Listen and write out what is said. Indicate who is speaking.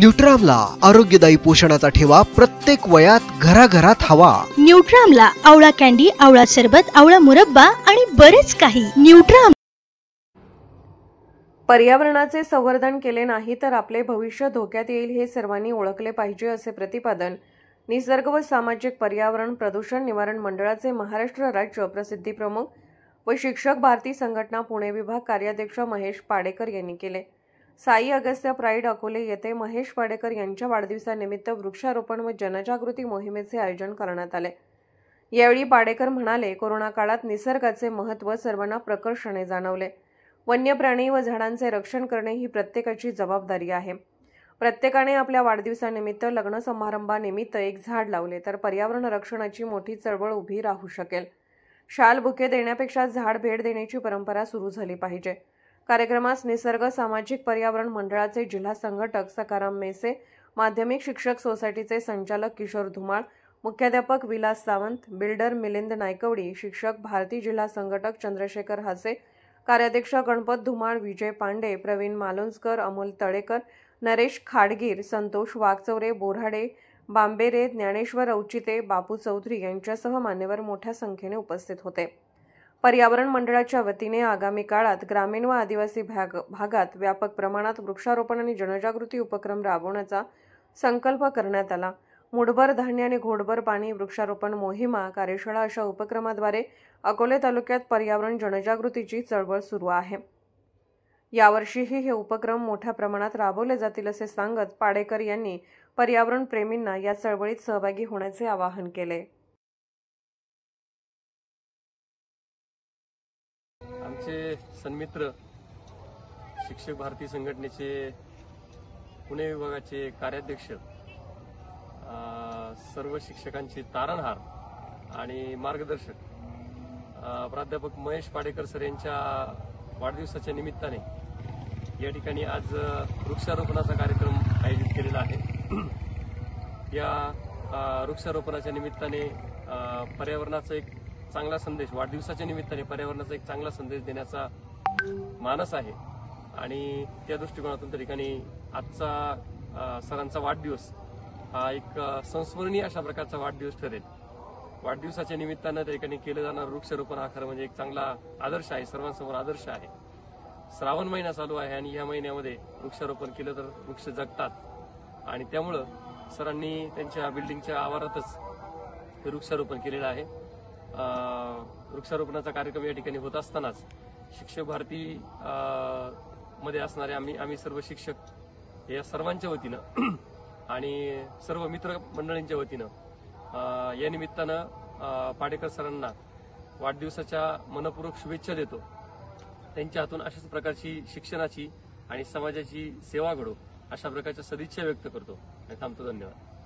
Speaker 1: न्यूट्रामला आरोग्यदायी पोषणाचा ठेवा प्रत्येक वयात घराघरात हवा।
Speaker 2: न्यूट्रामला आवळा कॅन्डी, आवळा सरबत, आवळा मुरब्बा आणि बरेच काही। न्यूट्राम।
Speaker 3: पर्यावरणाचे संवर्धन केले नाही तर आपले भविष्य धोक्यात येईल हे सर्वांनी ओळखले पाहिजे, असे प्रतिपादन निसर्ग व सामाजिक पर्यावरण प्रदूषण निवारण मंडळाचे महाराष्ट्र राज्य प्रसिद्धी प्रमुख व शिक्षक भारती संघटना पुणे विभाग कार्याध्यक्ष महेश पाडेकर यांनी केले। साई अगस्त्य प्राईड अकोले येथे महेश पाडेकर यांच्या वाढदिवसानिमित्त वृक्षारोपण व जनजागृती मोहिमेचे आयोजन करण्यात आले। यावेळी पाडेकर म्हणाले, कोरोना काळात निसर्गाचे महत्त्व सर्वांना प्रकर्षाने जाणवले। वन्य प्राणी व झाडांचे रक्षण करणे ही प्रत्येकाची जबाबदारी आहे। प्रत्येकाने आपल्या वाढदिवसानिमित्त, लग्न समारंभानिमित्त एक झाड लावले तर पर्यावरण रक्षणाची मोठी चळवळ उभी राहू शकेल। शाल बुके देण्यापेक्षा झाड भेट देण्याची परंपरा सुरू झाली पाहिजे। कार्यक्रमास निसर्ग सामाजिक पर्यावरण मंडळाचे जिल्हा संघटक सकाराम मेसे, माध्यमिक शिक्षक सोसायटीचे संचालक किशोर धुमाळ, मुख्याध्यापक विलास सावंत, बिल्डर मिलिंद नायकवडी, शिक्षक भारती जिल्हा संघटक चंद्रशेखर हासे, कार्याध्यक्ष गणपत धुमाळ, विजय पांडे, प्रवीण मालुंजकर, अमोल तळेकर, नरेश खाडगीर, संतोष वाघचौरे, बोऱ्हाडे, बांबेरे, ज्ञानेश्वर औचिते, बापू चौधरी यांच्यासह मान्यवर मोठ्या संख्येने उपस्थित होते। पर्यावरण मंडळाच्या वतीने आगामी काळात ग्रामीण व आदिवासी भागात व्यापक प्रमाणात वृक्षारोपण आणि जनजागृती उपक्रम राबवण्याचा संकल्प करण्यात आला। मुठभर धान्य आणि घोटभर पाणी वृक्षारोपण मोहिमा, कार्यशाळा अशा उपक्रमाद्वारे अकोले तालुक्यात पर्यावरण जनजागृतीची चळवळ सुरू आहे। यावर्षीही हे उपक्रम मोठ्या प्रमाणात राबवले जातील असे सांगत पाडेकर यांनी पर्यावरण प्रेमींना या चळवळीत सहभागी होण्याचे आवाहन केले।
Speaker 4: आमचे सन्मित्र शिक्षक भारती संघटनेचे पुणे विभागाचे कार्याध्यक्ष, सर्व शिक्षकांचे तारणहार आणि मार्गदर्शक प्राध्यापक महेश पाडेकर सर यांच्या वाढदिवसाच्या निमित्ताने या ठिकाणी आज वृक्षारोपणाचा कार्यक्रम आयोजित केलेला आहे। या वृक्षारोपणाच्या निमित्ताने पर्यावरणाचा एक चांगला संदेश, वाढदिवसाच्या निमित्ताने पर्यावरणाचा एक चांगला संदेश देण्याचा मानस आहे आणि त्या दृष्टिकोनातून त्या ठिकाणी आजचा सरांचा वाढदिवस हा एक संस्मरणीय अशा प्रकारचा वाढदिवस ठरेल। वाढदिवसाच्या निमित्तानं त्या ठिकाणी केलं जाणारं वृक्षारोपण हा खरं म्हणजे एक चांगला आदर्श आहे, सर्वांसमोर आदर्श आहे। श्रावण महिना चालू आहे आणि या महिन्यामध्ये वृक्षारोपण केलं तर वृक्ष जगतात आणि त्यामुळं सरांनी त्यांच्या बिल्डिंगच्या आवारातच हे वृक्षारोपण केलेलं आहे। वृक्षारोपणाचा कार्यक्रम या ठिकाणी होत असतानाच शिक्षक भारती मध्ये असणारे आम्ही सर्व शिक्षक या सर्वांच्या वतीनं आणि सर्व मित्र मंडळींच्या वतीनं या निमित्तानं पाडेकर सरांना वाढदिवसाच्या मनपूर्वक शुभेच्छा देतो। त्यांच्या हातून अशाच प्रकारची शिक्षणाची आणि समाजाची सेवा घडो अशा प्रकारच्या सदिच्छा व्यक्त करतो आणि थांबतो। धन्यवाद।